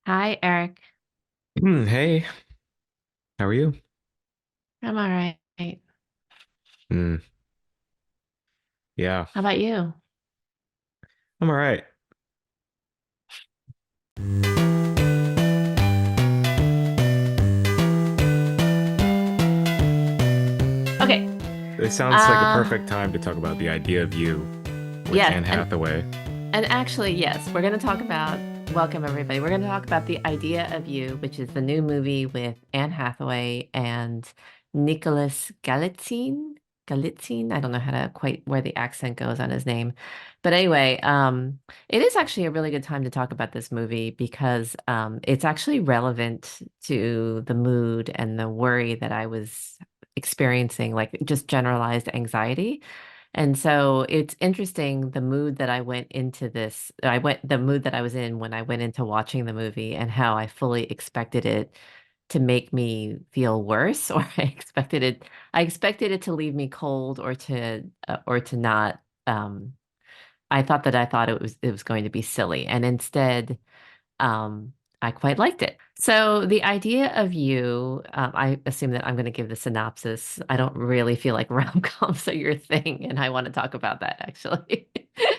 Hi, Eric. Hey, how are you? I'm all right. Mm, yeah, How about you? I'm all right. Okay. It sounds like a Uh, perfect time to talk about The Idea of You with yes, Anne Hathaway. and actually, yes, we're going to talk about welcome everybody. We're going to talk about The Idea of You, which is the new movie with Anne Hathaway and Nicholas Galitzine. Galitzine. I don't know how to quite where the accent goes on his name. But anyway, it is actually a really good time to talk about this movie because it's actually relevant to the mood and the worry that I was experiencing, like just generalized anxiety. And so it's interesting the mood that I went into this, the mood that I was in when I went into watching the movie and how I fully expected it to make me feel worse, or I expected it to leave me cold or to not, I thought it was going to be silly. And instead, um, I quite liked it. So the idea of you, I assume that I'm going to give the synopsis. I don't really feel like rom-coms are your thing, and I want to talk about that actually.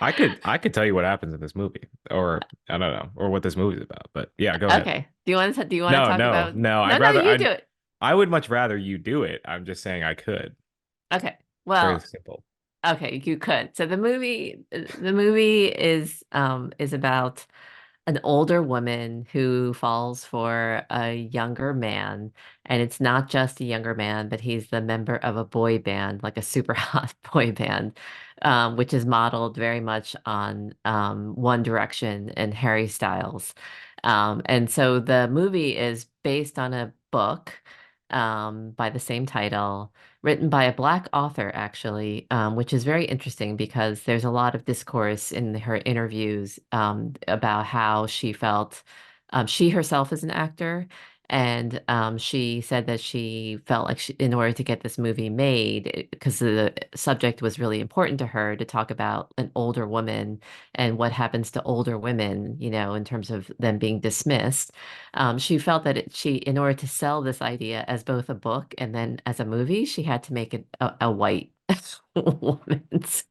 I could tell you what happens in this movie, or I don't know, or what this movie's about. But yeah, go ahead. Okay. Do you want to No, talk no, about? no. No, I'd no, rather you do it. I would much rather you do it. I'm just saying I could. Okay. It's very Well, simple. okay, you could. So the movie is about an older woman who falls for a younger man. And it's not just a younger man, but he's the member of a boy band, like a super hot boy band, which is modeled very much on One Direction and Harry Styles. And so the movie is based on a book by the same title, written by a Black author, actually, which is very interesting because there's a lot of discourse in her interviews about how she felt. She herself is an actor, and she said that she felt like in order to get this movie made, because the subject was really important to her, to talk about an older woman and what happens to older women, in terms of them being dismissed. She felt that in order to sell this idea as both a book and then as a movie, she had to make it a white woman. So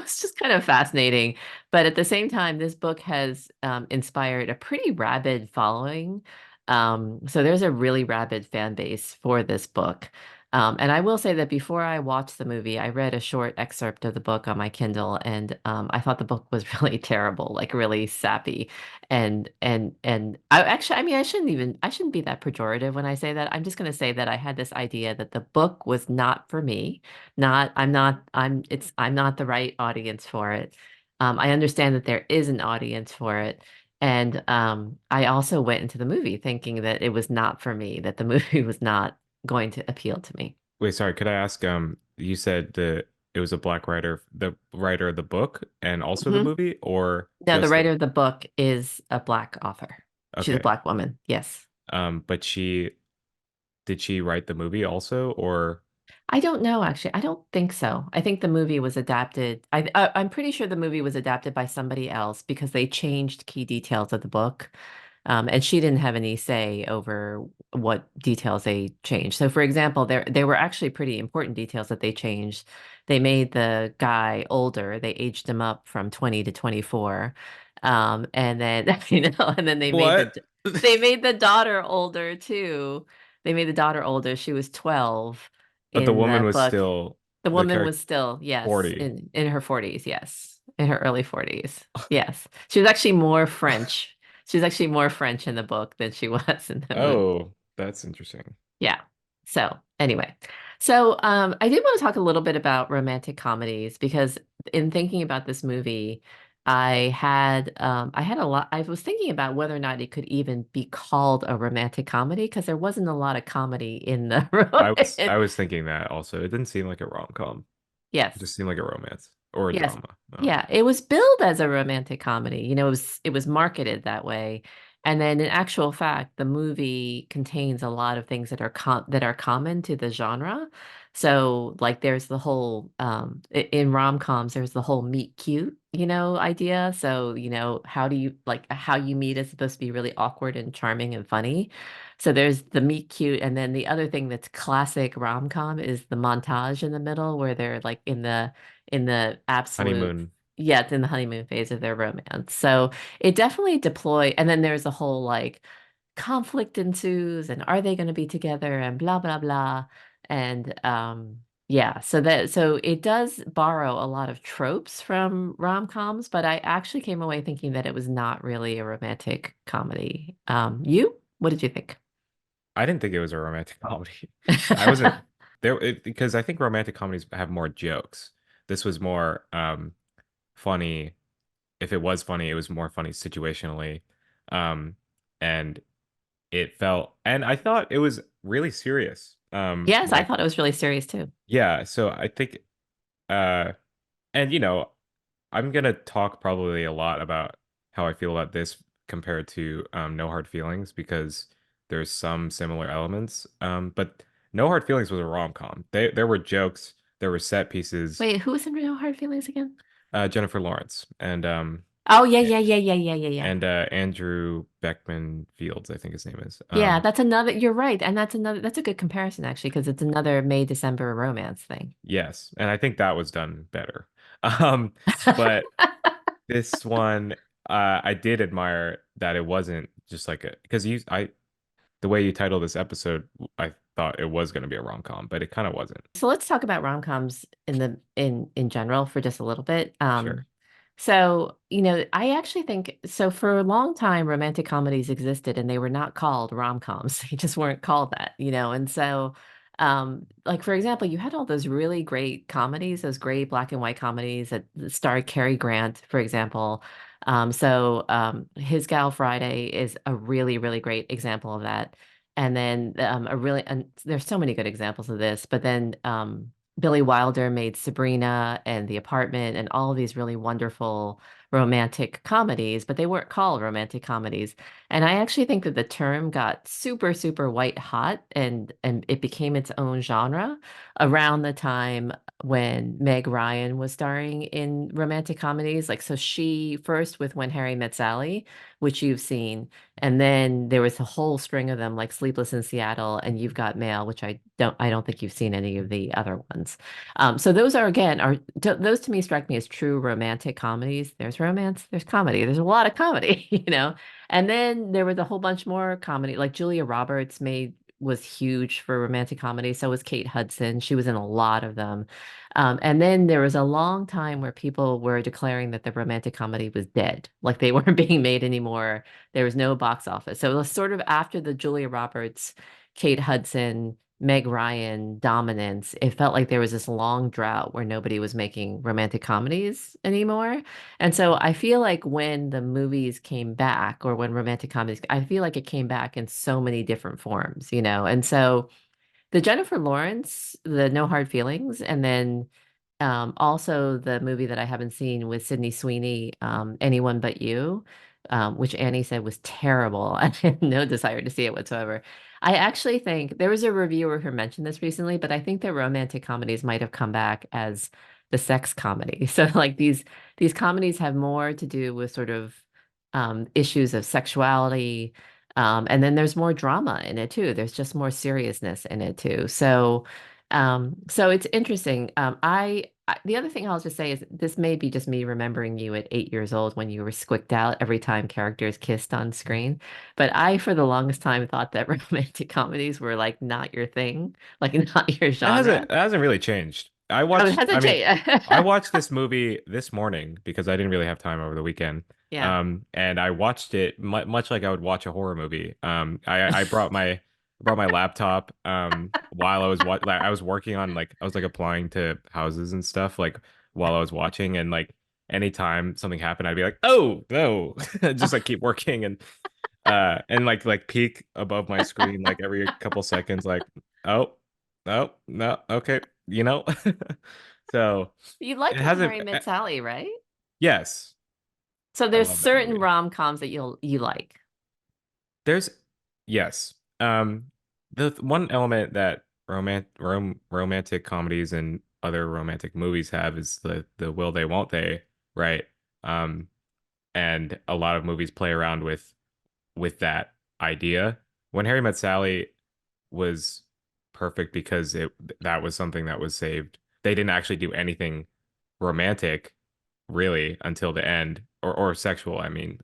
it's just kind of fascinating. But at the same time, this book has inspired a pretty rabid following. So there's a really rabid fan base for this book. And I will say that before I watched the movie, I read a short excerpt of the book on my Kindle, and I thought the book was really terrible, like really sappy. And I actually, I mean, I shouldn't be that pejorative when I say that. I'm just going to say that I had this idea that the book was not for me. I'm not the right audience for it. I understand that there is an audience for it. And I also went into the movie thinking that it was not for me, that the movie was not going to appeal to me. Wait, sorry, could I ask, you said it was a black writer, the writer of the book and also the Hmm. movie, or No, the just writer the of the book is a Black author. She's a okay. Black woman. Yes. But she did she write the movie also, or I don't know, actually. I don't think so. I think the movie was adapted. I'm pretty sure the movie was adapted by somebody else because they changed key details of the book. And she didn't have any say over what details they changed. So, for example, there were actually pretty important details that they changed. They made the guy older. They aged him up from 20 to 24. And then, and then what? they made the daughter older too. They made the daughter older. She was 12 But the in woman the was book. still The the woman character was still, yes, 40. in her 40s, yes. In her early 40s. Yes. She was actually more French. She was actually more French in the book than she was in the movie. Oh, that's interesting. Yeah. So, anyway. So, I did want to talk a little bit about romantic comedies because in thinking about this movie, I had a lot, I was thinking about whether or not it could even be called a romantic comedy because there wasn't a lot of comedy in the I romance. was thinking that also. It didn't seem like a rom-com. It Yes. just seemed like a romance or a Yes. drama. No. Yeah, it was billed as a romantic comedy. It was marketed that way. And then in actual fact, the movie contains a lot of things that are common to the genre. So like there's the whole in rom-coms there's the whole meet cute, idea. So, how do you like how you meet is supposed to be really awkward and charming and funny. So there's the meet cute, and then the other thing that's classic rom-com is the montage in the middle where they're like in the absolute, Honeymoon. yeah, it's in the honeymoon phase of their romance. So it definitely deploy, and then there's a whole like conflict ensues, and are they going to be together, and blah blah blah, and yeah, so it does borrow a lot of tropes from rom-coms, but I actually came away thinking that it was not really a romantic comedy. What did you think? I didn't think it was a romantic comedy. I wasn't because I think romantic comedies have more jokes. This was more funny. If it was funny, it was more funny situationally. Um, and and I thought it was really serious. Yes, I thought it was really serious too. Yeah, so I think uh and I'm gonna talk probably a lot about how I feel about this compared to No Hard Feelings because there's some similar elements. But No Hard Feelings was a rom-com. There were jokes, there were set pieces. Wait, who was in Real Hard Feelings again? Jennifer Lawrence Oh, yeah, yeah, yeah, yeah, yeah, yeah, yeah. and Andrew Beckman Fields, I think his name is. Yeah, that's another, you're right. And that's a good comparison actually, because it's another May December romance thing. Yes, and I think that was done better. Um, but this one, I did admire that it wasn't just like a because the way you titled this episode, I thought it was going to be a rom-com, but it kind of wasn't. So let's talk about rom-coms in general for just a little bit. Sure. So, I actually think so for a long time romantic comedies existed and they were not called rom-coms. They just weren't called that. And so like for example, you had all those really great comedies, those great black and white comedies that starred Cary Grant, for example. His Gal Friday is a really, really great example of that. And then and there's so many good examples of this, but then Billy Wilder made Sabrina and The Apartment and all of these really wonderful romantic comedies, but they weren't called romantic comedies. And I actually think that the term got super, super white hot and it became its own genre around the time when Meg Ryan was starring in romantic comedies. Like, so she first with When Harry Met Sally, which you've seen, and then there was a whole string of them like Sleepless in Seattle and You've Got Mail, which I don't think you've seen any of the other ones. So those are again are those to me strike me as true romantic comedies. There's romance, there's comedy, there's a lot of comedy, And then there was a whole bunch more comedy, like Julia Roberts made was huge for romantic comedy. So was Kate Hudson. She was in a lot of them. And then there was a long time where people were declaring that the romantic comedy was dead, like they weren't being made anymore. There was no box office. So it was sort of after the Julia Roberts, Kate Hudson, Meg Ryan dominance, it felt like there was this long drought where nobody was making romantic comedies anymore. And so I feel like when the movies came back or when romantic comedies, I feel like it came back in so many different forms. And so the Jennifer Lawrence, the No Hard Feelings, and then also the movie that I haven't seen with Sydney Sweeney, Anyone But You, which Annie said was terrible. I had no desire to see it whatsoever. I actually think there was a reviewer who mentioned this recently, but I think that romantic comedies might have come back as the sex comedy. So like these comedies have more to do with sort of issues of sexuality. And then there's more drama in it too. There's just more seriousness in it too. So it's interesting. The other thing I'll just say is this may be just me remembering you at 8 years old when you were squicked out every time characters kissed on screen. But I, for the longest time, thought that romantic comedies were like not your thing, like not your genre. It hasn't really changed. Oh, it hasn't changed. I watched this movie this morning because I didn't really have time over the weekend. Yeah. And I watched it much like I would watch a horror movie. I brought my laptop while I was working on like I was like applying to houses and stuff like while I was watching and like anytime something happened I'd be like, "Oh, no." Just like keep working and like peek above my screen like every couple seconds like, "Oh, no, no, okay." You know? So You it liked When hasn't Harry Met Sally, right? yes, So I there's love that certain movie. rom-coms that you like. There's yes. The one element that romantic comedies and other romantic movies have is the will they won't they, right? Um, and a lot of movies play around with that idea. When Harry Met Sally was perfect because it that was something that was saved. They didn't actually do anything romantic really until the end or sexual, I mean.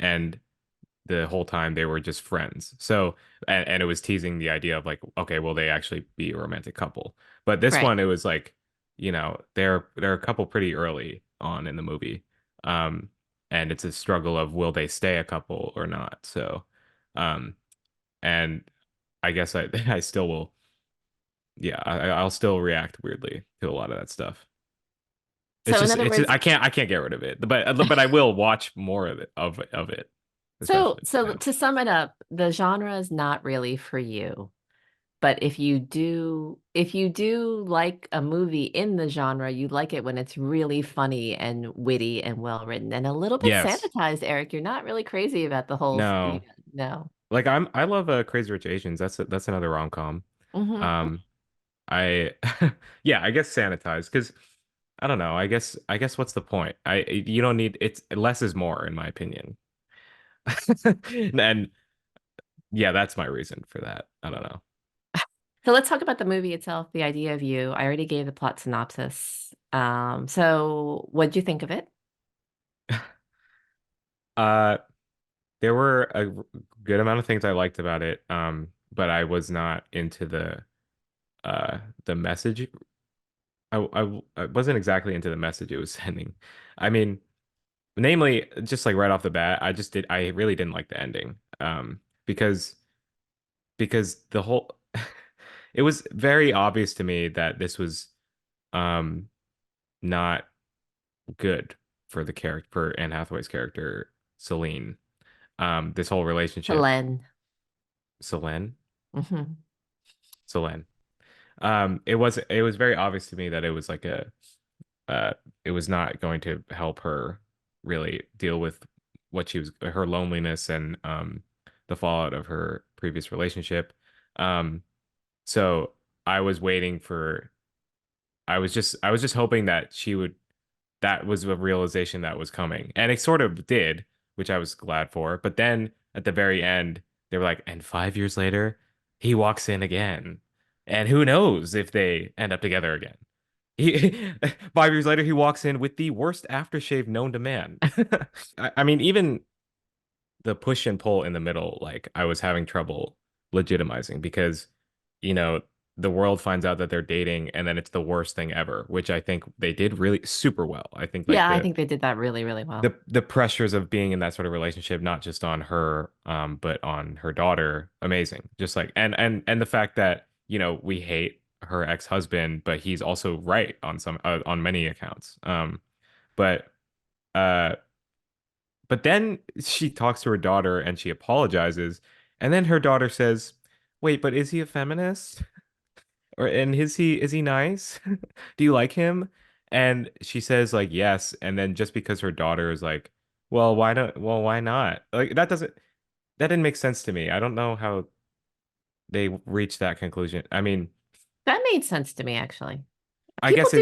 And the whole time they were just friends. So and it was teasing the idea of like, okay, will they actually be a romantic couple? But this Right. one, it was like, they're a couple pretty early on in the movie. Um, and it's a struggle of will they stay a couple or not. So, um, and I guess I still will, yeah, I'll still react weirdly to a lot of that stuff. So in other It's just, words, I can't get rid of it, but I will watch more of it, especially. so Yeah. to sum it up, the genre is not really for you. But if you do like a movie in the genre, you like it when it's really funny and witty and well written and a little bit Yes. sanitized, Eric. You're not really crazy about the whole, No. no. Like I love Crazy Rich Asians. That's another rom-com. Hmm. Um I yeah, I guess sanitized because I don't know. I guess what's the point? I you don't need it's less is more in my opinion. And yeah, that's my reason for that. I don't know. So let's talk about the movie itself, the idea of you. I already gave the plot synopsis. So what'd you think of it? Uh there were a good amount of things I liked about it. But I was not into the message. I wasn't exactly into the message it was sending. I mean, namely, just like right off the bat, I really didn't like the ending. Because the whole it was very obvious to me that this was um not good for the character for Anne Hathaway's character, Celine. This whole relationship, Helene. Selene, Hmm. Selene. It was very obvious to me that it was like a uh it was not going to help her really deal with what she was her loneliness and the fallout of her previous relationship. Um so I was waiting for I was just hoping that she would that was a realization that was coming. And it sort of did, which I was glad for. But then at the very end, they were like, and 5 years later, he walks in again. And who knows if they end up together again. He 5 years later, he walks in with the worst aftershave known to man. I mean, even the push and pull in the middle, like I was having trouble legitimizing because, you know, the world finds out that they're dating and then it's the worst thing ever, which I think they did really super well. I think like Yeah, I think they did that really, really well. the pressures of being in that sort of relationship, not just on her, but on her daughter, amazing. Just like and the fact that, we hate her ex-husband, but he's also right on some on many accounts. But uh but then she talks to her daughter and she apologizes. And then her daughter says, "Wait, but is he a feminist? Or and is he nice? Do you like him?" And she says like, "Yes." And then just because her daughter is like, why not?" Like that didn't make sense to me. I don't know how they reached that conclusion. I mean, That made sense to me, actually. I guess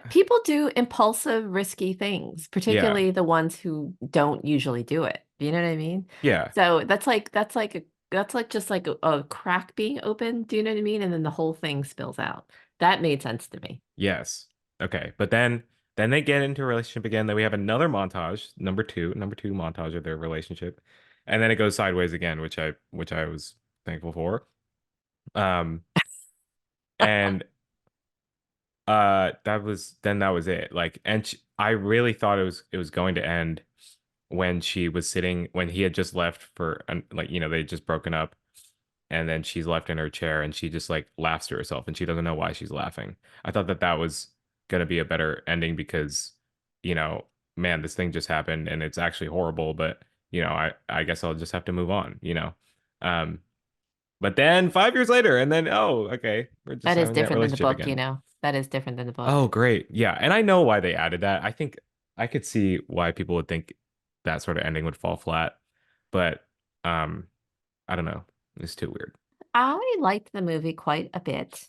People do impulsive, risky things, yeah. particularly the ones who don't usually do it. Do you know what I mean? Yeah. So that's like just like a crack being open. Do you know what I mean? And then the whole thing spills out. That made sense to me. Yes. Okay. But then they get into a relationship again. Then we have another montage, number two montage of their relationship. And then it goes sideways again, which I was thankful for. Um and that was it. Like I really thought it was going to end when she was sitting when he had just left for like, they just broken up, and then she's left in her chair and she just like laughs to herself and she doesn't know why she's laughing. I thought that that was gonna be a better ending because, you know, man, this thing just happened and it's actually horrible, but I guess I'll just have to move on, you know. Um, but then 5 years later, and then okay, we're just That is having that different than the relationship book, you again. know. That is different than the book. Oh, great. Yeah, and I know why they added that. I think I could see why people would think that sort of ending would fall flat, but um I don't know. It's too weird. I liked the movie quite a bit,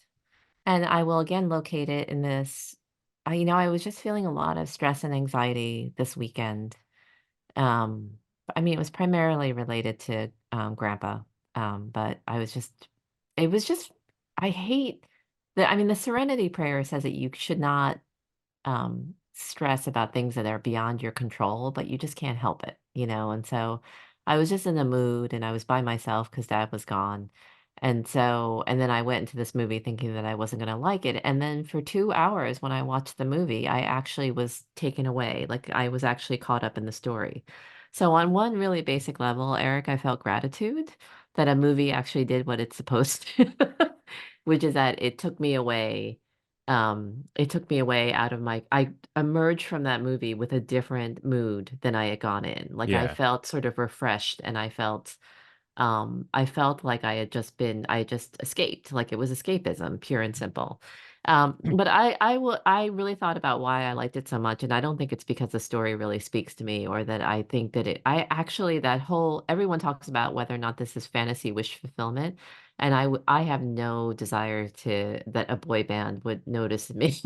and I will again locate it in this. I was just feeling a lot of stress and anxiety this weekend. Um, I mean, it was primarily related to Grandpa, but it was just, I hate I mean, the Serenity Prayer says that you should not stress about things that are beyond your control, but you just can't help it, you know? And so I was just in a mood and I was by myself because dad was gone. And then I went into this movie thinking that I wasn't going to like it. And then for 2 hours when I watched the movie, I actually was taken away. Like I was actually caught up in the story. So on one really basic level, Eric, I felt gratitude that a movie actually did what it's supposed to, which is that it took me away out of I emerged from that movie with a different mood than I had gone in. Like I Yeah. felt sort of refreshed and I felt like I had just escaped, like it was escapism, pure and simple. But I really thought about why I liked it so much, and I don't think it's because the story really speaks to me, or that I think that I actually that whole everyone talks about whether or not this is fantasy wish fulfillment, and I have no desire to that a boy band would notice me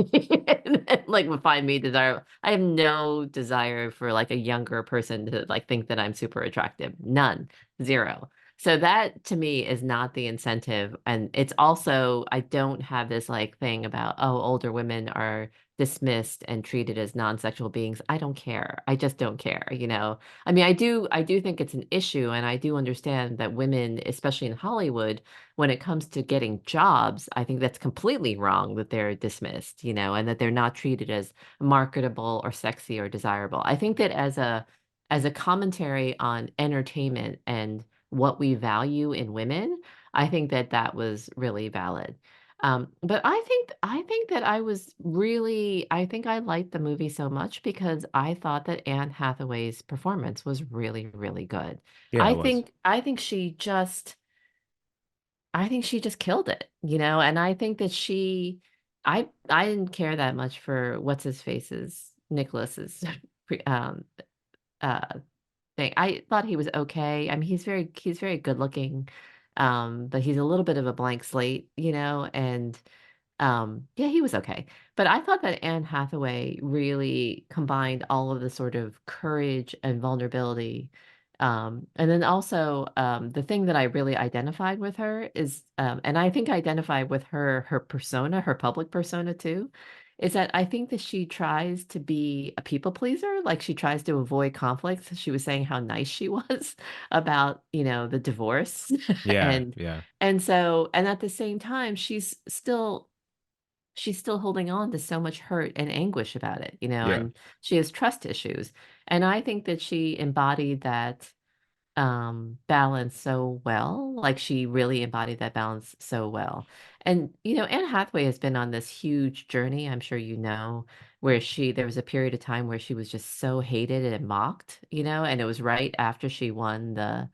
and, like would find me desirable. I have no desire for like a younger person to like think that I'm super attractive. None. Zero. So that to me is not the incentive. And it's also, I don't have this like thing about, oh, older women are dismissed and treated as non-sexual beings. I don't care. I just don't care, you know. I mean, I do think it's an issue, and I do understand that women, especially in Hollywood, when it comes to getting jobs, I think that's completely wrong that they're dismissed, you know, and that they're not treated as marketable or sexy or desirable. I think that as a commentary on entertainment and what we value in women, I think that that was really valid. But I think that I think I liked the movie so much because I thought that Anne Hathaway's performance was really, really good. Yeah, it was. I think she just killed it, you know, and I think that I didn't care that much for what's his face's Nicholas's uh thing. I thought he was okay. I mean, he's very good looking, but he's a little bit of a blank slate, you know, and yeah, he was okay. But I thought that Anne Hathaway really combined all of the sort of courage and vulnerability. And then also the thing that I really identified with her is, and I think I identified with her persona, her public persona too, is that I think that she tries to be a people pleaser, like she tries to avoid conflicts. She was saying how nice she was about, you know, the divorce Yeah, and yeah. and at the same time she's still holding on to so much hurt and anguish about it, you know, Yeah. and she has trust issues. And I think that she embodied that balance so well. Like she really embodied that balance so well. And you know, Anne Hathaway has been on this huge journey, I'm sure you know, where there was a period of time where she was just so hated and mocked, you know, and it was right after she won the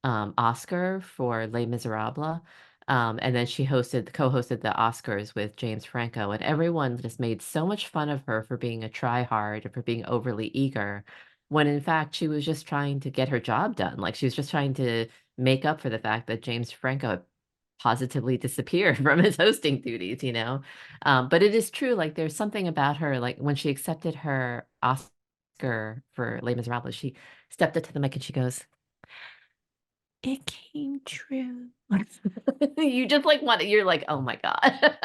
Oscar for Les Miserables. And then she co-hosted the Oscars with James Franco, and everyone just made so much fun of her for being a try-hard and for being overly eager, when in fact she was just trying to get her job done. Like she was just trying to make up for the fact that James Franco positively disappeared from his hosting duties, you know. But it is true, like there's something about her, like when she accepted her Oscar for Les Miserables, she stepped up to the mic and she goes, it came true. You just like want you're like, "Oh my God."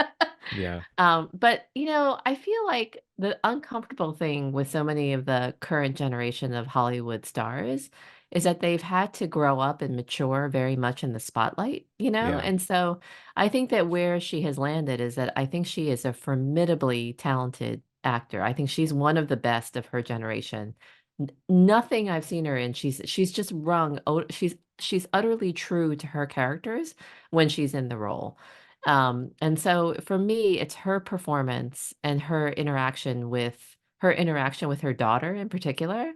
Yeah. But you know, I feel like the uncomfortable thing with so many of the current generation of Hollywood stars is that they've had to grow up and mature very much in the spotlight, you know? Yeah. And so I think that where she has landed is that I think she is a formidably talented actor. I think she's one of the best of her generation. Nothing I've seen her in, she's just she's utterly true to her characters when she's in the role. And so for me, it's her performance and her interaction with her daughter in particular,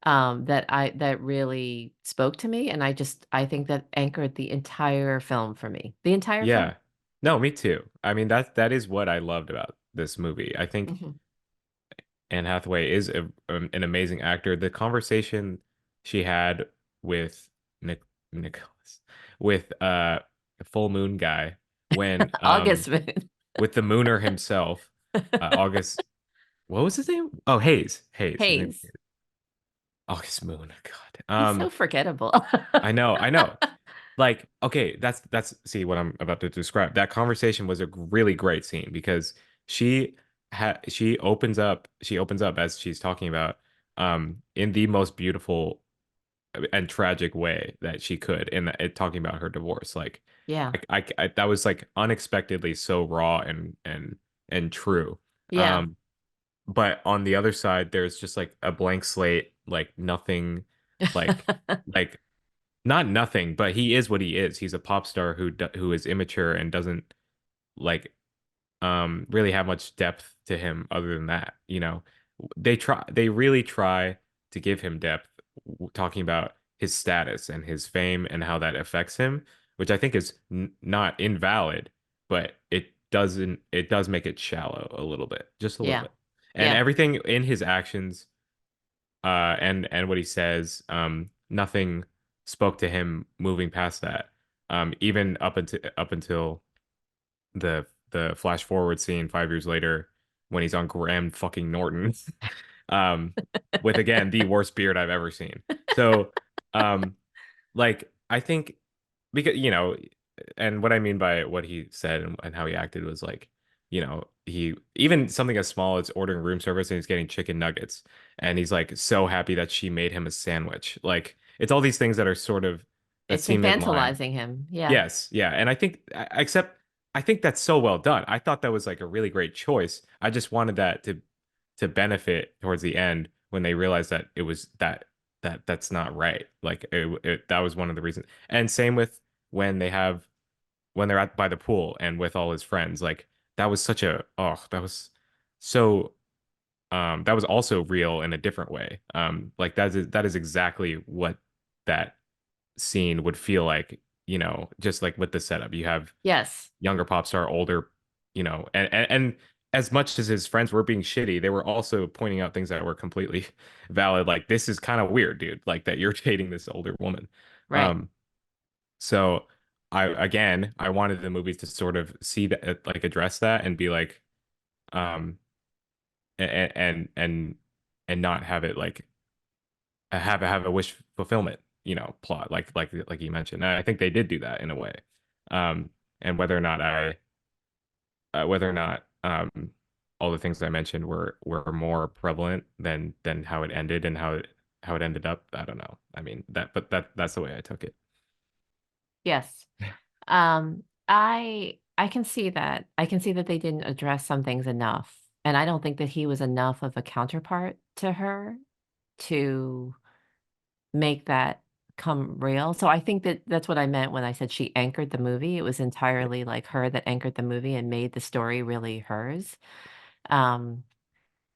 that really spoke to me. And I think that anchored the entire film for me. The entire film. Yeah. No, me too. I mean, that is what I loved about this movie. I think Hmm. Anne Hathaway is an amazing actor. The conversation she had with Nick Nicholas with full moon guy when August Moon. with the mooner himself, August. What was his name? Oh, Hayes. Hayes. His name Hayes. is August Moon. God. He's so forgettable. I know. I know. Like, okay, that's see what I'm about to describe. That conversation was a really great scene because she she opens up as she's talking about in the most beautiful and tragic way that she could in it talking about her divorce. Like Yeah. that was like unexpectedly so raw and true. Yeah. Um, but on the other side, there's just like a blank slate, like nothing, like like not nothing, but he is what he is. He's a pop star who is immature and doesn't like really have much depth to him other than that. You know, they really try to give him depth, talking about his status and his fame and how that affects him, which I think is n not invalid, but it does make it shallow a little bit, just a little Yeah. bit. And Yeah. everything in his actions and what he says, nothing spoke to him moving past that. Even up until the flash forward scene 5 years later when he's on Graham fucking Norton, um, with again the worst beard I've ever seen. So, um, like I think because and what I mean by what he said and how he acted was like, he even something as small as ordering room service and he's getting chicken nuggets and he's like so happy that she made him a sandwich. Like it's all these things that are sort of that It's seem in line. infantilizing him. Yeah. Yes, yeah, and I think except I think that's so well done. I thought that was like a really great choice. I just wanted that to benefit towards the end when they realized that it was that's not right. Like that was one of the reasons. And same with when they have when they're at by the pool and with all his friends. Like that was such a that was so that was also real in a different way. Like that is exactly what that scene would feel like, just like with the setup. You have Yes. younger pop star, older, and as much as his friends were being shitty, they were also pointing out things that were completely valid. Like, this is kind of weird, dude. Like that you're dating this older woman. Right. Um, so I wanted the movies to sort of see that, like address that and be like, um, and and not have it like have a wish fulfillment, plot like you mentioned. And I think they did do that in a way. And whether or not all the things I mentioned were more prevalent than how it ended and how it ended up, I don't know. I mean but that's the way I took it. Yes. I can see that. I can see that they didn't address some things enough. And I don't think that he was enough of a counterpart to her to make that come real. So I think that that's what I meant when I said she anchored the movie. It was entirely like her that anchored the movie and made the story really hers. Um,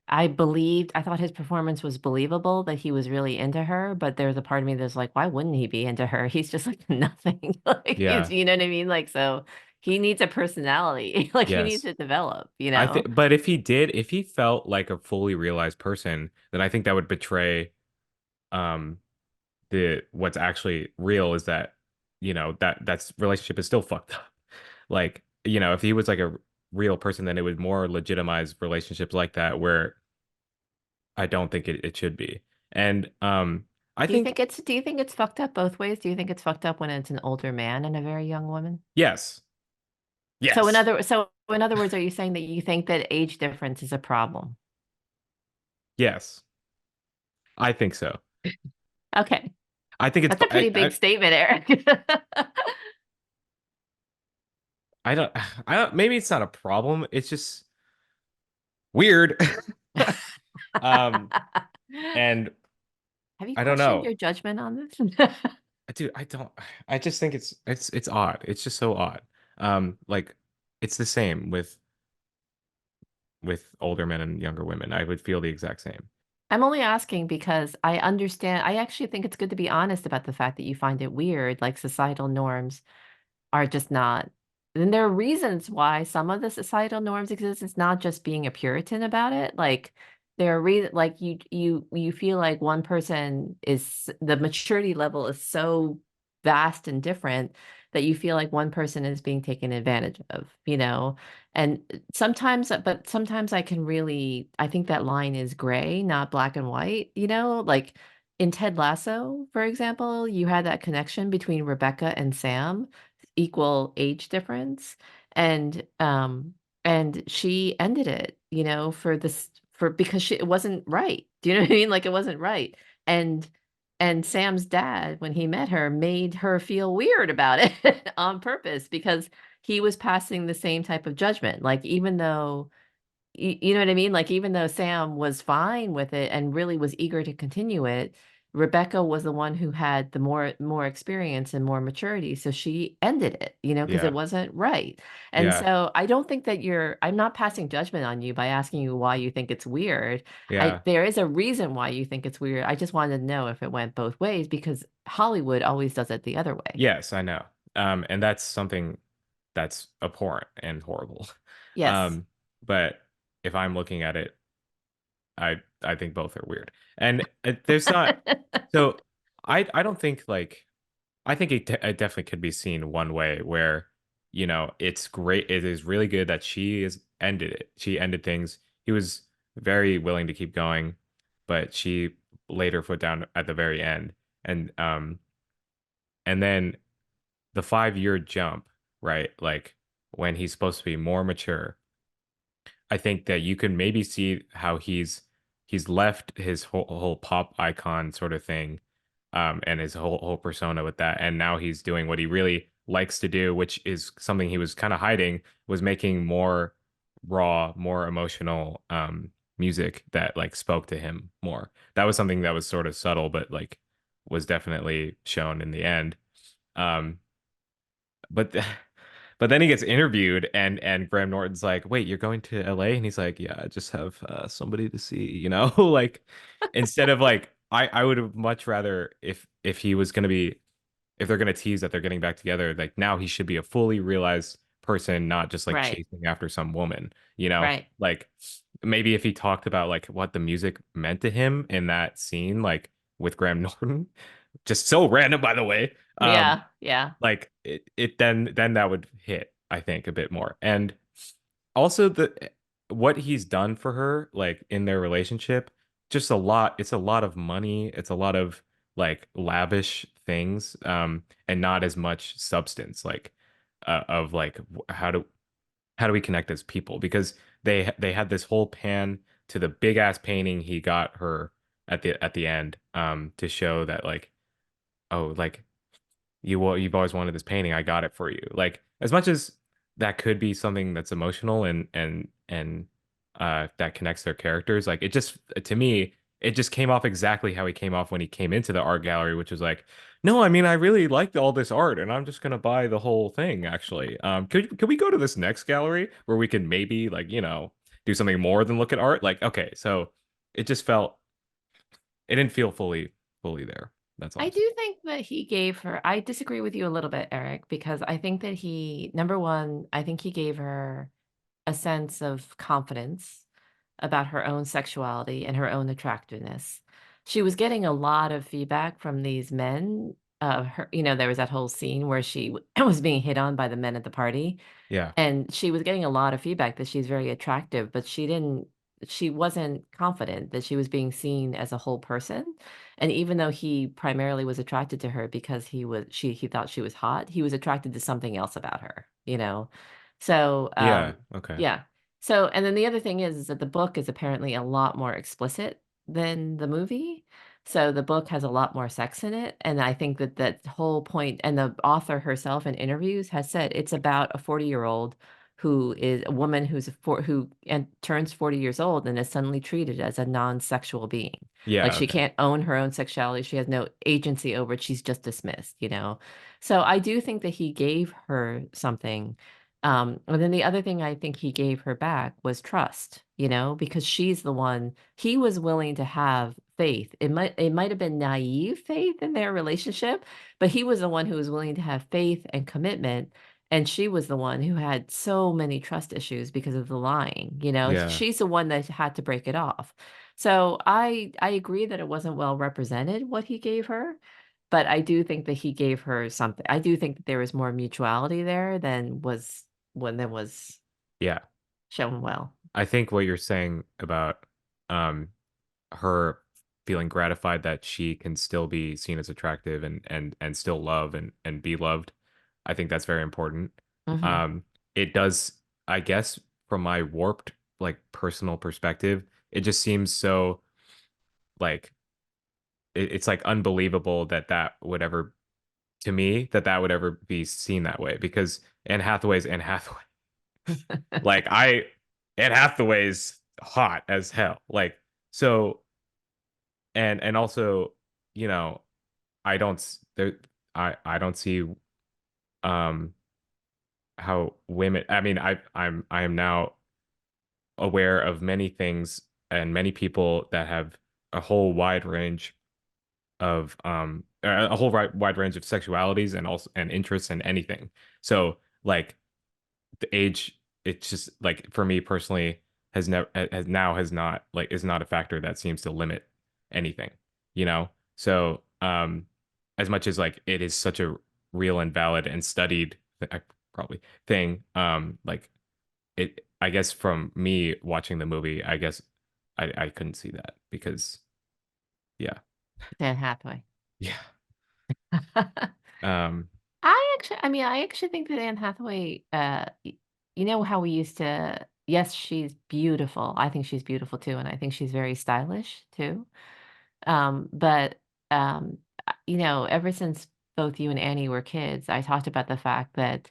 I thought his performance was believable, that he was really into her, but there's a part of me that's like, why wouldn't he be into her? He's just like nothing. Like Yeah. you know what I mean? Like, so he needs a personality. Like he needs Yes. to develop, you I know? think, but if he felt like a fully realized person, then I think that would betray um the what's actually real is that that's relationship is still fucked up. Like, if he was like a real person, then it would more legitimize relationships like that where I don't think it should be. And I think Do you think it's fucked up both ways? Do you think it's fucked up when it's an older man and a very young woman? yes. Yes. So in other words, are you saying that you think that age difference is a problem? Yes. I think so. Okay. I think it's That's a pretty big statement, Eric. I don't I don't maybe it's not a problem. It's just weird. Um and Have you I don't questioned know. your judgment on this? Dude, I don't I just think it's odd. It's just so odd. Like it's the same with older men and younger women. I would feel the exact same. I'm only asking because I understand. I actually think it's good to be honest about the fact that you find it weird, like societal norms are just not. And there are reasons why some of the societal norms exist. It's not just being a Puritan about it. Like there are reasons, like you feel like one person is the maturity level is so vast and different that you feel like one person is being taken advantage of, you know? And sometimes, but sometimes I think that line is gray, not black and white, you know? Like in Ted Lasso, for example, you had that connection between Rebecca and Sam, equal age difference. And and she ended it, you know, for because it wasn't right. Do you know what I mean? Like it wasn't right. And Sam's dad, when he met her, made her feel weird about it on purpose because he was passing the same type of judgment. Like even though you know what I mean? Like even though Sam was fine with it and really was eager to continue it, Rebecca was the one who had the more experience and more maturity. So she ended it, you know, because it Yeah. wasn't right. And Yeah. so I don't think that I'm not passing judgment on you by asking you why you think it's weird. Yeah. There is a reason why you think it's weird. I just wanted to know if it went both ways because Hollywood always does it the other way. Yes, I know. And that's something that's abhorrent and horrible. Yes. But if I'm looking at it, I think both are weird. And there's not so I don't think like I think it definitely could be seen one way where, it's great. It is really good that she is ended it. She ended things. He was very willing to keep going, but she laid her foot down at the very end. And then the 5 year jump, right? Like when he's supposed to be more mature, I think that you can maybe see how he's left his whole pop icon sort of thing, and his whole persona with that, and now he's doing what he really likes to do, which is something he was kind of hiding, was making more raw, more emotional music that like spoke to him more. That was something that was sort of subtle, but like was definitely shown in the end. Um, but but then he gets interviewed and Graham Norton's like, "Wait, you're going to LA?" And he's like, "Yeah, I just have somebody to see, like instead of like I would have much rather if he was going to be if they're going to tease that they're getting back together, like now he should be a fully realized person, not just like Right. chasing after some woman, you know? Right. Like maybe if he talked about like what the music meant to him in that scene like with Graham Norton, just so random by the way. Um Yeah. Yeah. like it then that would hit I think a bit more. And also the what he's done for her like in their relationship, just a lot. It's a lot of money, it's a lot of like lavish things, and not as much substance, like of like how do we connect as people, because they had this whole pan to the big ass painting he got her at the end, to show that like, oh, like you've always wanted this painting. I got it for you. Like as much as that could be something that's emotional and that connects their characters, like it just to me it just came off exactly how he came off when he came into the art gallery, which was like, no, I mean I really liked all this art and I'm just gonna buy the whole thing actually. Could we go to this next gallery where we can maybe like, do something more than look at art? Like, okay, so it just felt it didn't feel fully there. That's all I I'm saying. do think that I disagree with you a little bit, Eric, because I think that number one, I think he gave her a sense of confidence about her own sexuality and her own attractiveness. She was getting a lot of feedback from these men. There was that whole scene where she was being hit on by the men at the party. Yeah. And she was getting a lot of feedback that she's very attractive, but she wasn't confident that she was being seen as a whole person. And even though he primarily was attracted to her because he thought she was hot, he was attracted to something else about her, you know? So, Yeah. Okay. yeah. So, and then the other thing is that the book is apparently a lot more explicit than the movie. So the book has a lot more sex in it, and I think that that whole point, and the author herself in interviews has said it's about a 40-year-old who is a woman who and turns 40 years old and is suddenly treated as a non-sexual being. Like Yeah. she Okay. can't own her own sexuality, she has no agency over it, she's just dismissed, you know. So I do think that he gave her something. And then the other thing I think he gave her back was trust, you know, because she's the one he was willing to have faith. It might have been naive faith in their relationship, but he was the one who was willing to have faith and commitment. And she was the one who had so many trust issues because of the lying. You know, Yeah. she's the one that had to break it off. So I agree that it wasn't well represented what he gave her. but I do think that he gave her something. I do think that there was more mutuality there than was when there was Yeah. shown well. I think what you're saying about um her feeling gratified that she can still be seen as attractive and still love and be loved. I think that's very important. Hmm. Um, it does, I guess, from my warped like personal perspective, it just seems so like it's like unbelievable that that would ever to me that would ever be seen that way because Anne Hathaway's Anne Hathaway. Like Anne Hathaway's hot as hell. Like so and also, you know, I don't there I don't see um how women I mean I am now aware of many things and many people that have a whole wide range of a whole wide range of sexualities and also and interests and anything. So like the age it's just like for me personally has never has now has not like is not a factor that seems to limit anything, you know? So as much as like it is such a real and valid and studied probably thing, like it I guess from me watching the movie, I guess I couldn't see that because yeah. Dan Hathaway. Yeah. Um I actually think that Anne Hathaway, you know how we used to, yes, she's beautiful. I think she's beautiful too, and I think she's very stylish too. But you know, ever since both you and Annie were kids, I talked about the fact that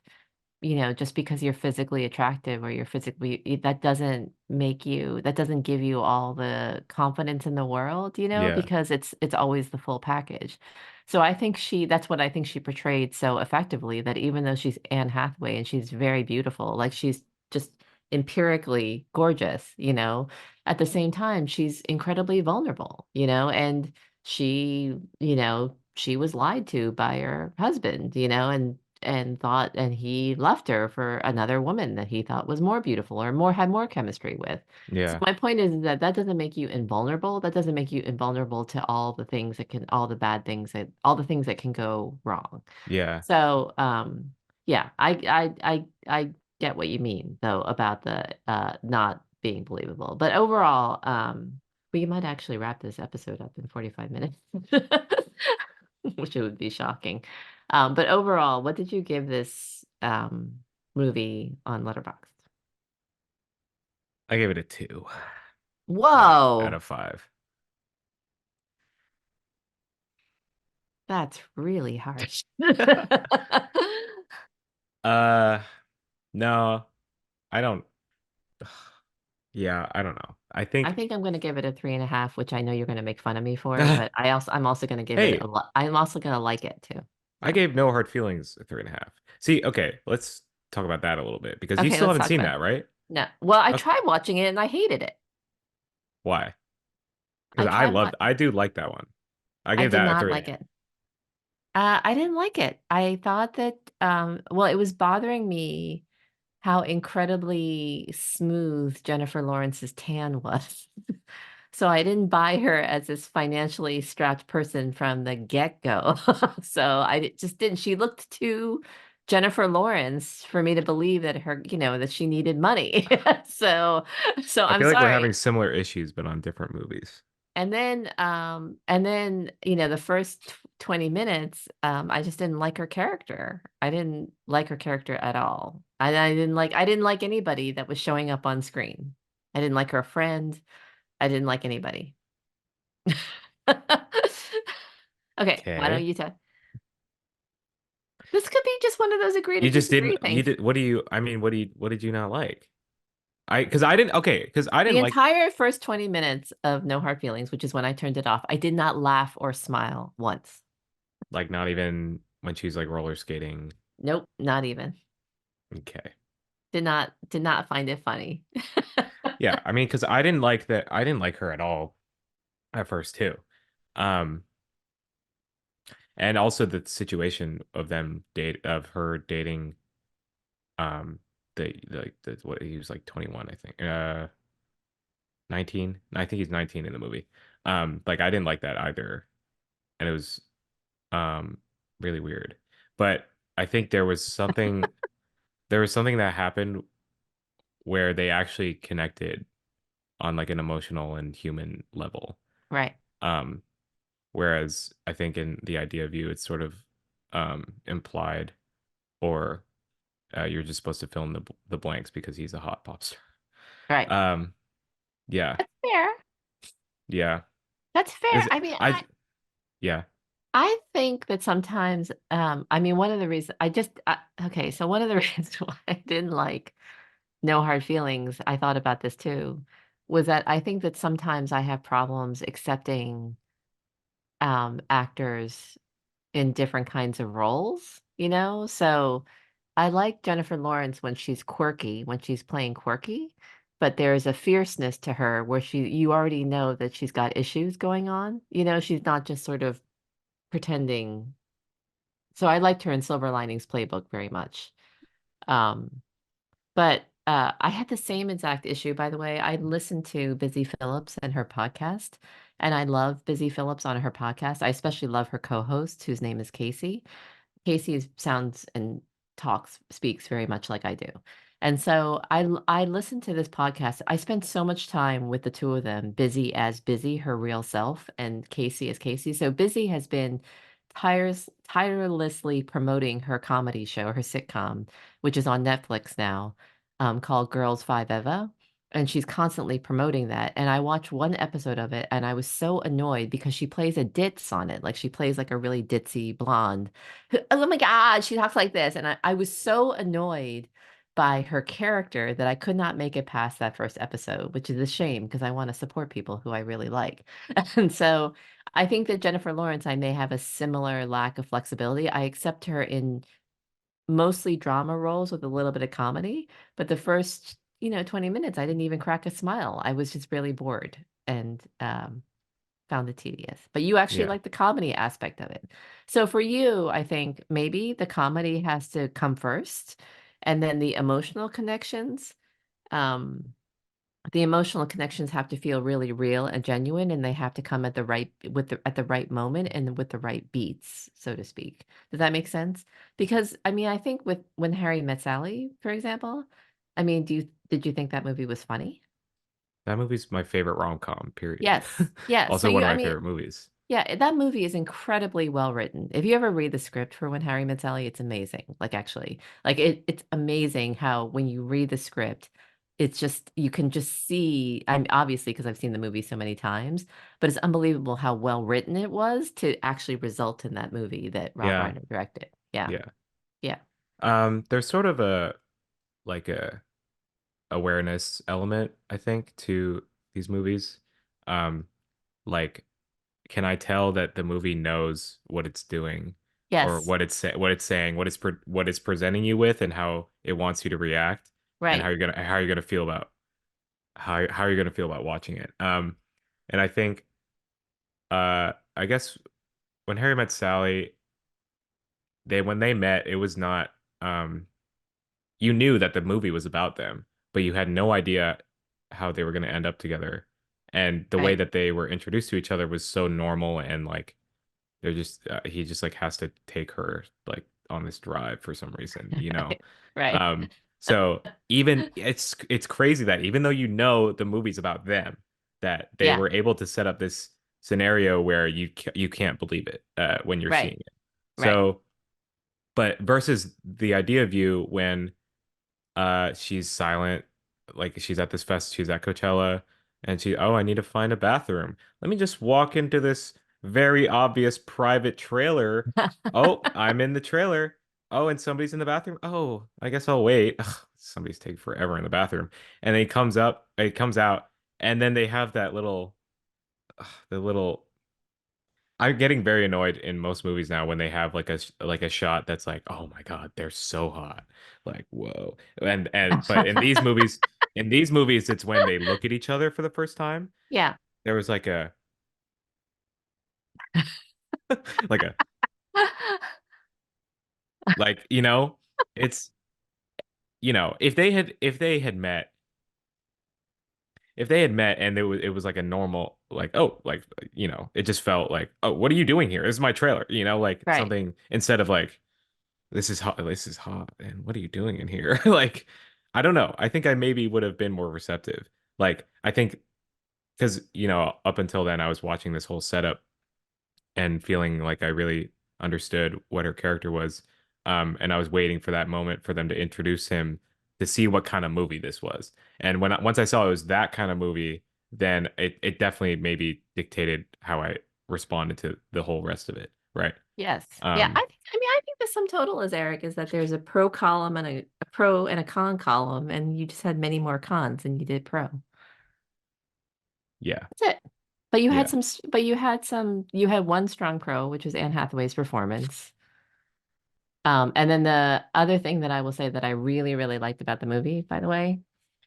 you know, just because you're physically attractive or you're physically, that doesn't make you, that doesn't give you all the confidence in the world, you know, yeah. because it's always the full package. So I think that's what I think she portrayed so effectively, that even though she's Anne Hathaway and she's very beautiful, like she's just empirically gorgeous, you know, at the same time, she's incredibly vulnerable, you know, and you know, she was lied to by her husband, you know, and he left her for another woman that he thought was more beautiful or more had more chemistry with. So Yeah. my point is that that doesn't make you invulnerable. That doesn't make you invulnerable to all the things that can, all the bad things that, all the things that can go wrong. Yeah. So, yeah, I get what you mean though about the not being believable. But overall, we might actually wrap this episode up in 45 minutes, which it would be shocking. But overall, what did you give this movie on Letterboxd? I gave it a 2 out Whoa, of 5. that's really harsh. Uh, no, I don't. Yeah, I don't know. I I think, think I'm going to give it a 3.5, which I know you're going to make fun of me for, but I'm also going to give it hey, I'm also going to like it too. I So, gave No Hard Feelings a 3.5. See, okay, let's talk about that a little bit because you okay, still let's haven't talk seen about it. that, right? No, well, I Okay, tried watching it and I hated it. why? Because I tried what I do like that one. I I gave did that a not three. like it. I didn't like it. I thought that, well, it was bothering me how incredibly smooth Jennifer Lawrence's tan was. So I didn't buy her as this financially strapped person from the get-go. So just didn't. She looked too Jennifer Lawrence for me to believe that her, you know, that she needed money. So, so I I'm feel like we're sorry. having similar issues, but on different movies. And then, you know, the first 20 minutes, I just didn't like her character. I didn't like her character at all. I didn't like anybody that was showing up on screen. I didn't like her friend. I didn't like anybody. Okay, why don't Okay. you tell? This could be just one of those agree to You just didn't, disagree you things. did, what do you, I mean, what did you not like? Because I didn't, okay, because I The didn't like, entire first 20 minutes of No Hard Feelings, which is when I turned it off, I did not laugh or smile once. not even when she's like roller skating. Nope, not even. Okay. Did not find it funny. Yeah, I mean, because I didn't like that. I didn't like her at all at first too. Um, and also the situation of them date of her dating the what he was like 21, I think. 19. I think he's 19 in the movie. Like I didn't like that either. And it was Um, really weird. But I think there was something that happened where they actually connected on like an emotional and human level. Right. Um, whereas I think in the idea of you, it's sort of implied, or you're just supposed to fill in the blanks because he's a hot pop star. Right. Um, yeah, That's fair. yeah. That's fair. Is I mean, I yeah. I think that sometimes, I mean, one of the reasons okay, so one of the reasons why I didn't like No Hard Feelings, I thought about this too, was that I think that sometimes I have problems accepting actors in different kinds of roles, you know? So I like Jennifer Lawrence when she's quirky, when she's playing quirky, but there's a fierceness to her where you already know that she's got issues going on. You know, she's not just sort of pretending. So I liked her in Silver Linings Playbook very much. Um, but I had the same exact issue, by the way. I listened to Busy Phillips and her podcast, and I love Busy Phillips on her podcast. I especially love her co-host, whose name is Casey. Sounds and speaks very much like I do. And so I listened to this podcast. I spent so much time with the two of them, Busy as Busy, her real self, and Casey as Casey. So Busy has been tirelessly promoting her comedy show, her sitcom, which is on Netflix now, called Girls Five Eva. And she's constantly promoting that. And I watched one episode of it and I was so annoyed because she plays a ditz on it. Like she plays like a really ditzy blonde. Oh my God, she talks like this. And I was so annoyed by her character that I could not make it past that first episode, which is a shame because I want to support people who I really like. And so I think that Jennifer Lawrence, I may have a similar lack of flexibility. I accept her in mostly drama roles with a little bit of comedy, but the first, 20 minutes, I didn't even crack a smile. I was just really bored and found it tedious. But you actually Yeah. like the comedy aspect of it. So for you, I think maybe the comedy has to come first, and then Um, the emotional connections have to feel really real and genuine, and they have to come at the right moment and with the right beats, so to speak. Does that make sense? Because I mean, I think with When Harry Met Sally, for example, I mean, did you think that movie was funny? That movie's my favorite rom-com, period. Yes. Yes. So Also one you, of I my mean, favorite movies. yeah, that movie is incredibly well written. If you ever read the script for When Harry Met Sally, it's amazing. Like actually, like it's amazing how when you read the script, it's just you can just see. I'm obviously because I've seen the movie so many times, but it's unbelievable how well written it was to actually result in that movie that Rob Yeah, Reiner directed. Yeah, yeah. yeah. There's sort of a like a awareness element, I think, to these movies. Um, like, can I tell that the movie knows what it's doing, or Yes, what it's saying, what it's presenting you with, and how it wants you to react, and right. how you're gonna feel about how you're gonna feel about watching it. And I think, I guess when Harry Met Sally, they when they met, it was not you knew that the movie was about them, but you had no idea how they were going to end up together. And the way Right. that they were introduced to each other was so normal, and like they're just he just like has to take her like on this drive for some reason, you know. Right. Um so even it's crazy that even though you know the movie's about them, that they Yeah, were able to set up this scenario where you can't believe it when you're right. seeing it. Right. So, but versus the idea of you when she's silent, like she's at Coachella, and oh, I need to find a bathroom. Let me just walk into this very obvious private trailer. Oh, I'm in the trailer. Oh, and somebody's in the bathroom. Oh, I guess I'll wait. Ugh, somebody's taking forever in the bathroom. And then it comes out, and then they have that the little I'm getting very annoyed in most movies now when they have like a shot that's like, oh my God, they're so hot. Like, whoa. And but in these movies, it's when they look at each other for the first time. Yeah. There was like a like a like, it's if they had met if they had met and it was like a normal like oh like it just felt like oh what are you doing here? This is my trailer, like Right. something instead of like this is hot and what are you doing in here? Like I don't know. I think I maybe would have been more receptive. Like I think because up until then I was watching this whole setup and feeling like I really understood what her character was. And I was waiting for that moment for them to introduce him to see what kind of movie this was. And once I saw it was that kind of movie, then it definitely maybe dictated how I responded to the whole rest of it, right? Yes. Yeah. Um, I think the sum total is, Eric, is that there's a pro column and a pro and a con column, and you just had many more cons than you did pro. yeah, That's it. But you had yeah, you had one strong pro, which was Anne Hathaway's performance. And then the other thing that I will say that I really, really liked about the movie, by the way,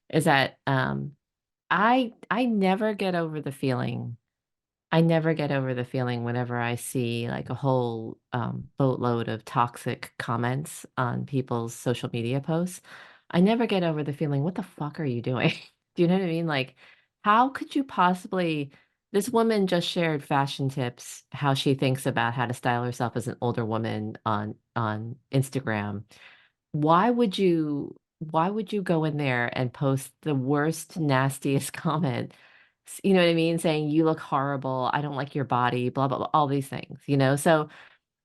is that I never get over the feeling. I never get over the feeling whenever I see like a whole boatload of toxic comments on people's social media posts. I never get over the feeling, what the fuck are you doing? Do you know what I mean? Like, how could you possibly? This woman just shared fashion tips, how she thinks about how to style herself as an older woman on Instagram. Why would you go in there and post the worst, nastiest comment? You know what I mean? Saying you look horrible, I don't like your body, blah blah blah, all these things, you know? So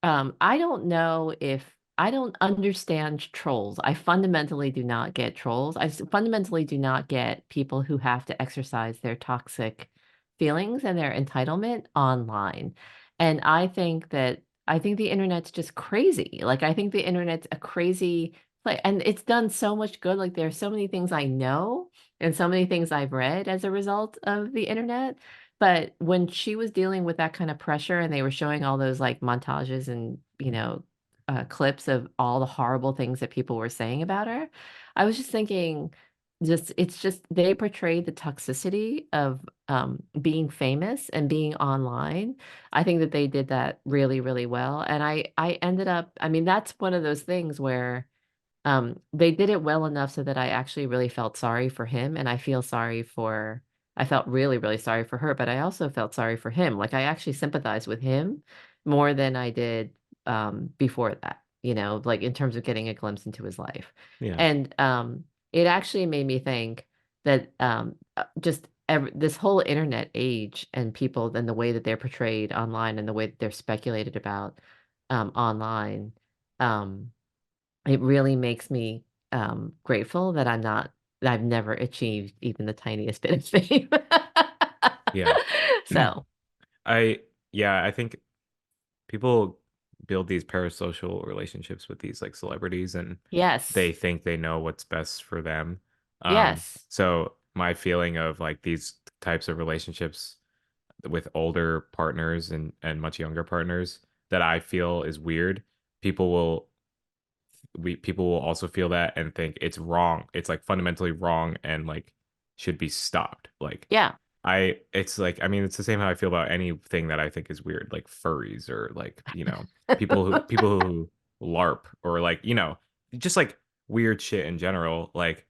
I don't know if I don't understand trolls. I fundamentally do not get trolls. Fundamentally do not get people who have to exercise their toxic feelings and their entitlement online. And I think the internet's just crazy. Like I think the internet's a crazy play, and it's done so much good. Like there are so many things I know and so many things I've read as a result of the internet. But when she was dealing with that kind of pressure and they were showing all those like montages and, clips of all the horrible things that people were saying about her, I was just thinking, it's just they portrayed the toxicity of being famous and being online. I think that they did that really, really well. And I ended up, I mean, that's one of those things where they did it well enough so that I actually really felt sorry for him, and I felt really, really sorry for her, but I also felt sorry for him. Like I actually sympathized with him more than I did before that, like in terms of getting a glimpse into his life. yeah, And it actually made me think that this whole internet age and people and the way that they're portrayed online and the way that they're speculated about online. Um, it really makes me grateful that I've never achieved even the tiniest bit of fame. yeah. So, I yeah, I think people build these parasocial relationships with these like celebrities and yes. they think they know what's best for them. Yes. So my feeling of like these types of relationships with older partners and much younger partners that I feel is weird. People will people will also feel that and think it's wrong. It's like fundamentally wrong and like should be stopped. Like Yeah. it's like I mean it's the same how I feel about anything that I think is weird, like furries or like, people who LARP or like, just like weird shit in general. Like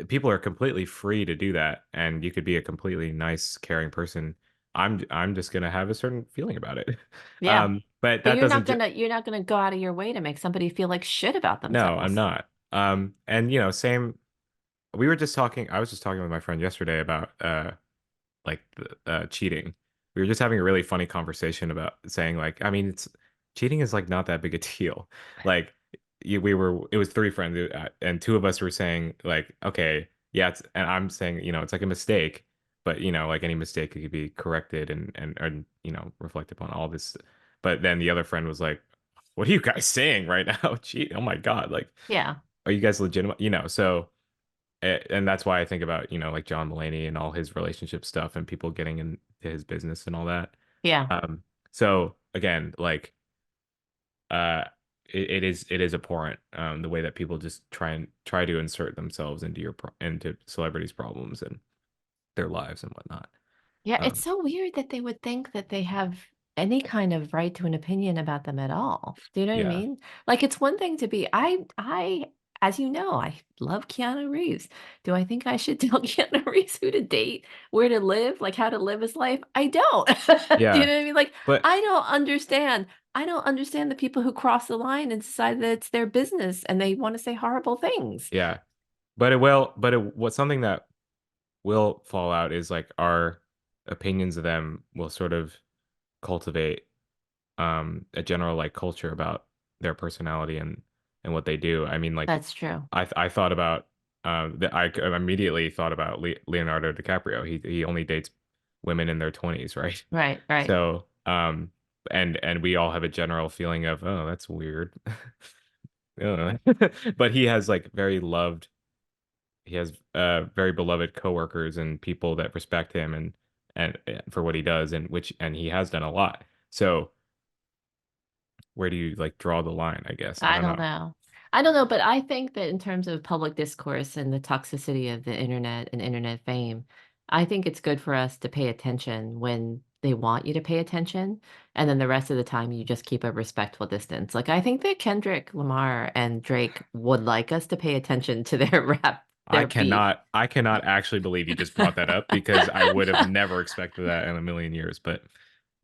people are completely free to do that and you could be a completely nice, caring person. I'm just gonna have a certain feeling about it. Yeah. But But that doesn't you're not gonna go out of your way to make somebody feel like shit about no, I'm themselves. not. And same I was just talking with my friend yesterday about like cheating. We were just having a really funny conversation about saying like, I mean, it's cheating is like not that big a deal. Like it was three friends and two of us were saying like, okay, yeah, and I'm saying, it's like a mistake, but like any mistake it could be corrected and reflect upon all this. But then the other friend was like, what are you guys saying right now? Cheat. Oh my God. Like, Yeah. are you guys legitimate? So and that's why I think about, like John Mulaney and all his relationship stuff and people getting into his business and all that. Yeah. So again, like uh it is abhorrent the way that people just try to insert themselves into into celebrities' problems and their lives and whatnot. Yeah, it's Um so weird that they would think that they have any kind of right to an opinion about them at all. Do you know what I yeah. mean? Like it's one thing to be I as you know, I love Keanu Reeves. Do I think I should tell Keanu Reeves who to date, where to live, like how to live his life? I don't. Do you Yeah. know what I mean? Like, But I don't understand. I don't understand the people who cross the line and decide that it's their business and they want to say horrible things. yeah. But what's something that will fall out is like our opinions of them will sort of cultivate a general like culture about their personality and what they do. I mean, like That's true. I thought about that I immediately thought about Leonardo DiCaprio. He only dates women in their 20s, right? Right, right. So and we all have a general feeling of, oh, that's weird. But he has like he has very beloved coworkers and people that respect him and for what he does and which and he has done a lot. So where do you like draw the line, I guess? I I don't don't know. know. I don't know, but I think that in terms of public discourse and the toxicity of the internet and internet fame, I think it's good for us to pay attention when they want you to pay attention. And then the rest of the time, you just keep a respectful distance. Like, I think that Kendrick Lamar and Drake would like us to pay attention to their their beef. I cannot actually believe you just brought that up because I would have never expected that in a million years. But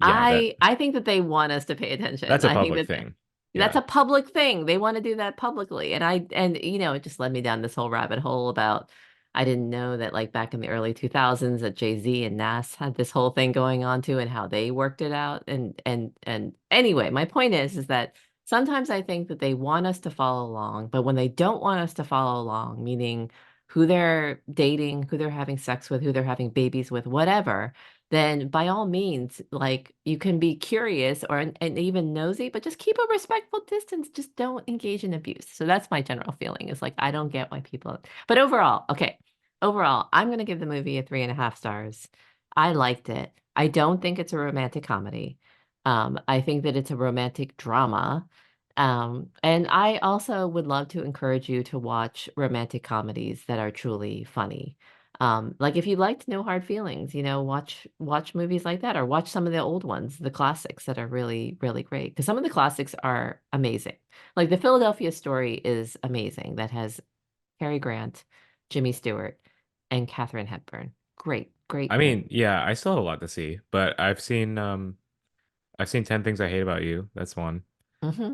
yeah, I think that they want us to pay that's attention. a I think public that thing. that's Yeah. a public thing. They want to do that publicly. And it just led me down this whole rabbit hole about I didn't know that like back in the early 2000s that Jay-Z and Nas had this whole thing going on too and how they worked it out. And anyway, my point is that sometimes I think that they want us to follow along, but when they don't want us to follow along, meaning who they're dating, who they're having sex with, who they're having babies with, whatever, then by all means, like you can be curious or and even nosy, but just keep a respectful distance. Just don't engage in abuse. So that's my general feeling is like I don't get why people, but overall, okay. Overall, I'm gonna give the movie a 3.5 stars. I liked it. I don't think it's a romantic comedy. I think that it's a romantic drama. And I also would love to encourage you to watch romantic comedies that are truly funny. Like if you liked No Hard Feelings, watch movies like that or watch some of the old ones, the classics that are really, really great. Because some of the classics are amazing. Like the Philadelphia Story is amazing. That has Cary Grant, Jimmy Stewart, and Katharine Hepburn. Great, I great movie. mean, yeah, I still have a lot to see, but I've seen 10 Things I Hate About You. That's one. Hmm.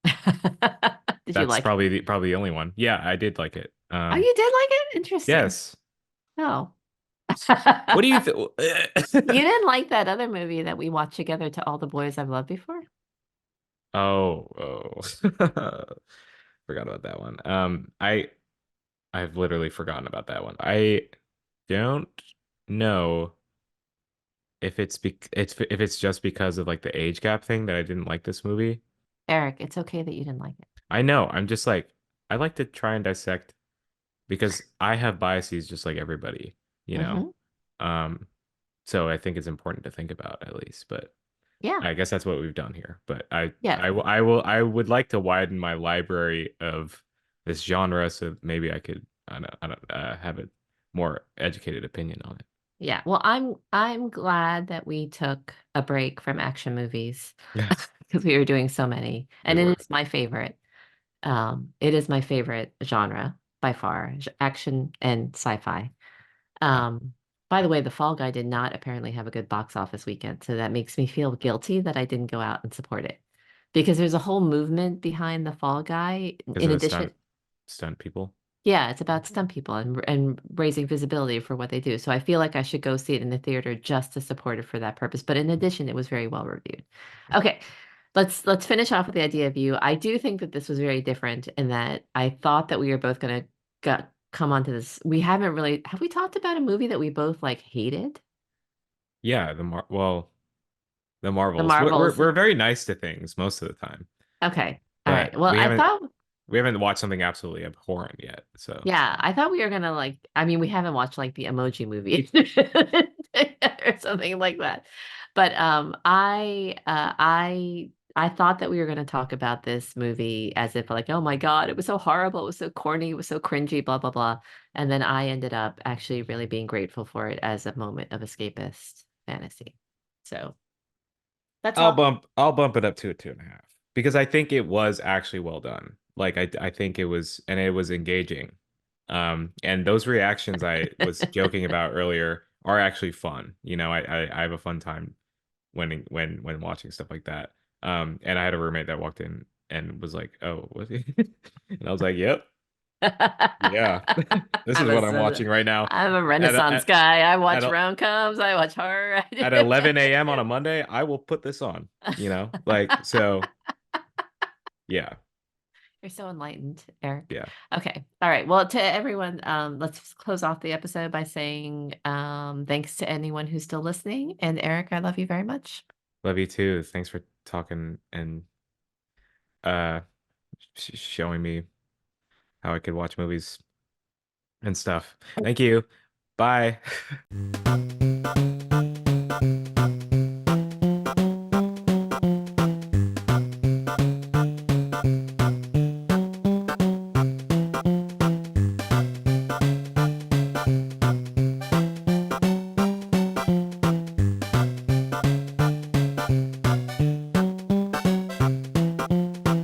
Did you That's like it? probably the only one. Yeah, I did like it. Oh, you did like it? Interesting. Yes. Oh. What do you think? You didn't like that other movie that we watched together, To All the Boys I've Loved Before? Oh. Forgot about that one. I've literally forgotten about that one. I don't know if it's just because of like the age gap thing that I didn't like this movie. Eric, it's okay that you didn't like it. I know. I'm just like I like to try and dissect because I have biases just like everybody, you know. Hmm. Um, so I think it's important to think about at least, but Yeah. I guess that's what we've done here. But Yeah. I would like to widen my library of this genre so maybe I don't have a more educated opinion on it. Yeah. Well, I'm glad that we took a break from action movies Yes, because we were doing so many. we And it were. is my favorite. It is my favorite genre by far, action and sci-fi. Yeah. Um, by the way, The Fall Guy did not apparently have a good box office weekend, so that makes me feel guilty that I didn't go out and support it. Because there's a whole movement behind The Fall Guy. Because In of the addition, stunt people. yeah, it's about stunt people and raising visibility for what they do. So I feel like I should go see it in the theater just to support it for that purpose. But in addition, it was very well reviewed. Okay, let's finish off with the idea of you. I do think that this was very different in that I thought that we were both gonna come onto this. We haven't really have we talked about a movie that we both like hated? Yeah, the The Marvels. Marvels. We're very nice to things most of the time, Okay. All right. but Well, I thought we haven't watched something absolutely abhorrent yet. So yeah, I thought we were gonna like, I mean, we haven't watched like the Emoji Movie or something like that. But I thought that we were gonna talk about this movie as if like, oh my God, it was so horrible, it was so corny, it was so cringy, blah blah blah. And then I ended up actually really being grateful for it as a moment of escapist fantasy. So that's all. I'll bump it up to a 2.5 because I think it was actually well done. Like I think it was, and it was engaging. And those reactions I was joking about earlier are actually fun. You know, I have a fun time when watching stuff like that. And I had a roommate that walked in and was like, "Oh, what?" And I was like, "Yep, yeah, this is I'm what I'm a, watching right now." I'm a At a, Renaissance at guy. I at watch a, rom-coms. I watch horror. at 11 a.m. on a Monday, I will put this on. You know, like so. Yeah, You're so enlightened, Eric. yeah. Okay. All right. Well, to everyone, let's close off the episode by saying thanks to anyone who's still listening. And Eric, I love you very much. Love you too. Thanks for talking and uh showing me how I could watch movies and stuff. Thank you. Bye.